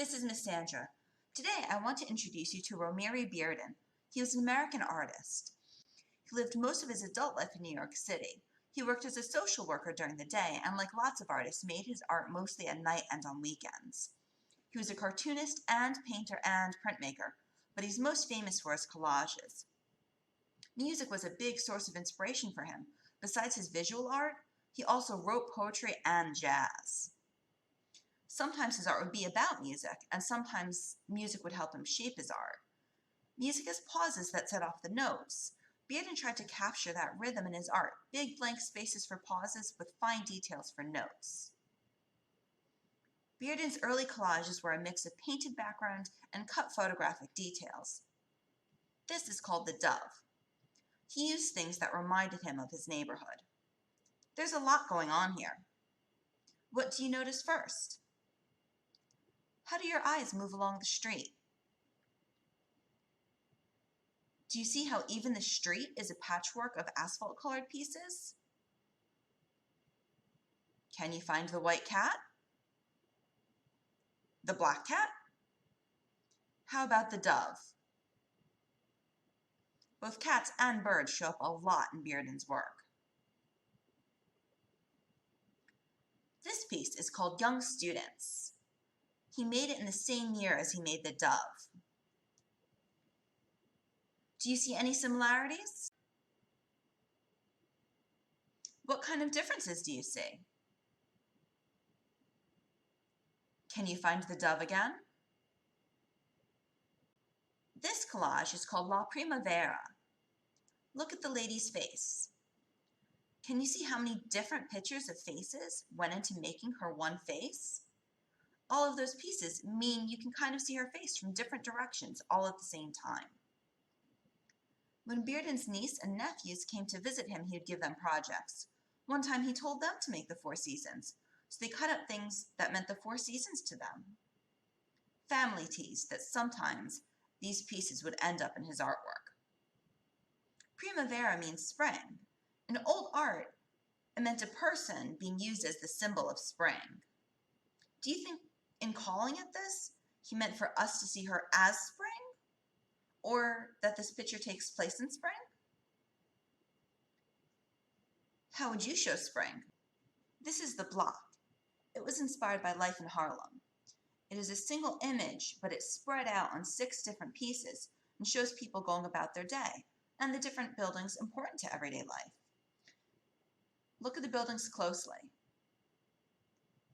This is Miss Sandra. Today I want to introduce you to Romare Bearden. He was an American artist. He lived most of his adult life in New York City. He worked as a social worker during the day and, like lots of artists, made his art mostly at night and on weekends. He was a cartoonist and painter and printmaker, but he's most famous for his collages. Music was a big source of inspiration for him. Besides his visual art, he also wrote poetry and jazz. Sometimes his art would be about music, and sometimes music would help him shape his art. Music has pauses that set off the notes. Bearden tried to capture that rhythm in his art, big blank spaces for pauses with fine details for notes. Bearden's early collages were a mix of painted background and cut photographic details. This is called the dove. He used things that reminded him of his neighborhood. There's a lot going on here. What do you notice first? How do your eyes move along the street? Do you see how even the street is a patchwork of asphalt-colored pieces? Can you find the white cat? The black cat? How about the dove? Both cats and birds show up a lot in Bearden's work. This piece is called Young Students. He made it in the same year as he made the dove. Do you see any similarities? What kind of differences do you see? Can you find the dove again? This collage is called La Primavera. Look at the lady's face. Can you see how many different pictures of faces went into making her one face? All of those pieces mean you can kind of see her face from different directions all at the same time. When Bearden's niece and nephews came to visit him, he would give them projects. One time he told them to make the 4 seasons, so they cut up things that meant the 4 seasons to them. Family teased that sometimes these pieces would end up in his artwork. Primavera means spring. In old art, it meant a person being used as the symbol of spring. Do you think in calling it this, he meant for us to see her as spring? Or that this picture takes place in spring? How would you show spring? This is the block. It was inspired by life in Harlem. It is a single image, but it's spread out on 6 different pieces and shows people going about their day and the different buildings important to everyday life. Look at the buildings closely.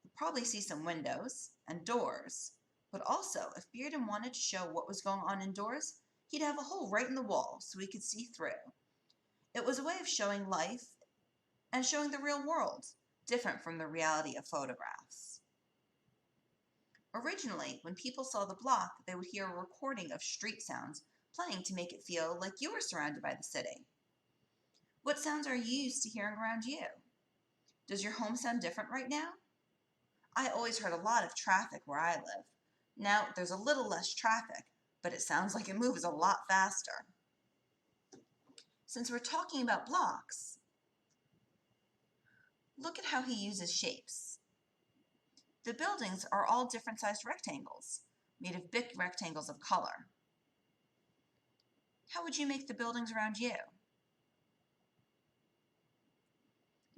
You'll probably see some windows and doors, but also if Bearden wanted to show what was going on indoors, he'd have a hole right in the wall so we could see through. It was a way of showing life and showing the real world, different from the reality of photographs. Originally, when people saw the block, they would hear a recording of street sounds playing to make it feel like you were surrounded by the city. What sounds are you used to hearing around you? Does your home sound different right now? I always heard a lot of traffic where I live. Now there's a little less traffic, but it sounds like it moves a lot faster. Since we're talking about blocks, look at how he uses shapes. The buildings are all different sized rectangles, made of big rectangles of color. How would you make the buildings around you?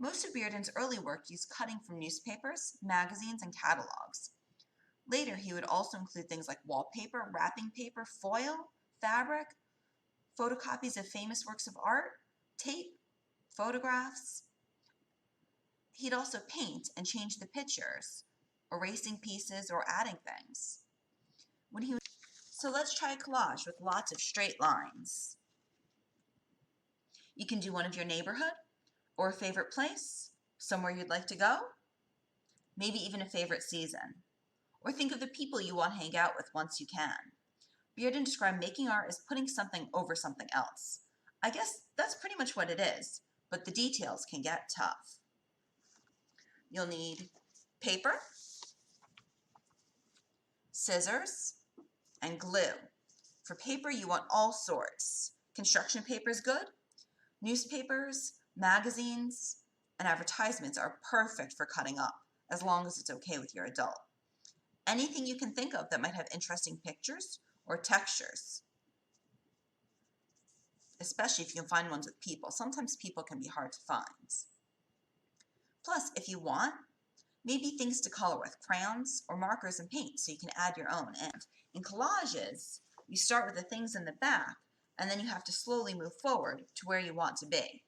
Most of Bearden's early work used cutting from newspapers, magazines, and catalogs. Later, he would also include things like wallpaper, wrapping paper, foil, fabric, photocopies of famous works of art, tape, photographs. He'd also paint and change the pictures, erasing pieces or adding things. So let's try a collage with lots of straight lines. You can do one of your neighborhood, or a favorite place, somewhere you'd like to go, maybe even a favorite season. Or think of the people you want to hang out with once you can. Bearden described making art as putting something over something else. I guess that's pretty much what it is, but the details can get tough. You'll need paper, scissors, and glue. For paper, you want all sorts. Construction paper is good. Newspapers, magazines, and advertisements are perfect for cutting up, as long as it's okay with your adult. anything you can think of that might have interesting pictures or textures, especially if you can find ones with people. Sometimes people can be hard to find. Plus, if you want, maybe things to color with, crayons or markers and paint, so you can add your own. And in collages, you start with the things in the back, and then you have to slowly move forward to where you want to be.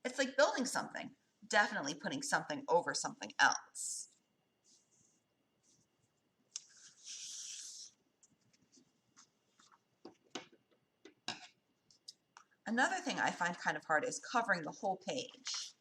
It's like building something, definitely putting something over something else. Another thing I find kind of hard is covering the whole page.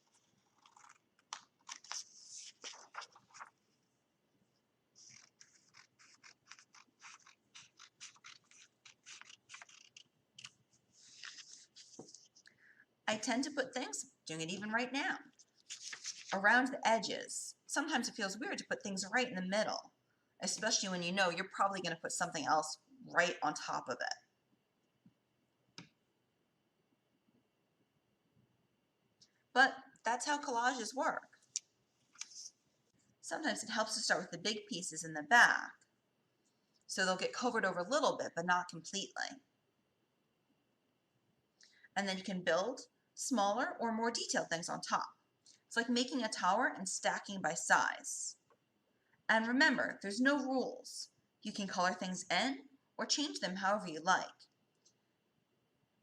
I tend to put things, doing it even right now, around the edges. Sometimes it feels weird to put things right in the middle, especially when you know you're probably going to put something else right on top of it. But that's how collages work. Sometimes it helps to start with the big pieces in the back, so they'll get covered over a little bit, but not completely. And then you can build smaller or more detailed things on top. It's like making a tower and stacking by size. And remember, there's no rules. You can color things in or change them however you like.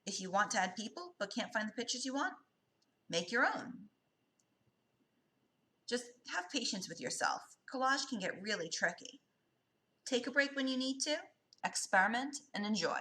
If you want to add people but can't find the pictures you want, make your own. Just have patience with yourself. Collage can get really tricky. Take a break when you need to, experiment, and enjoy.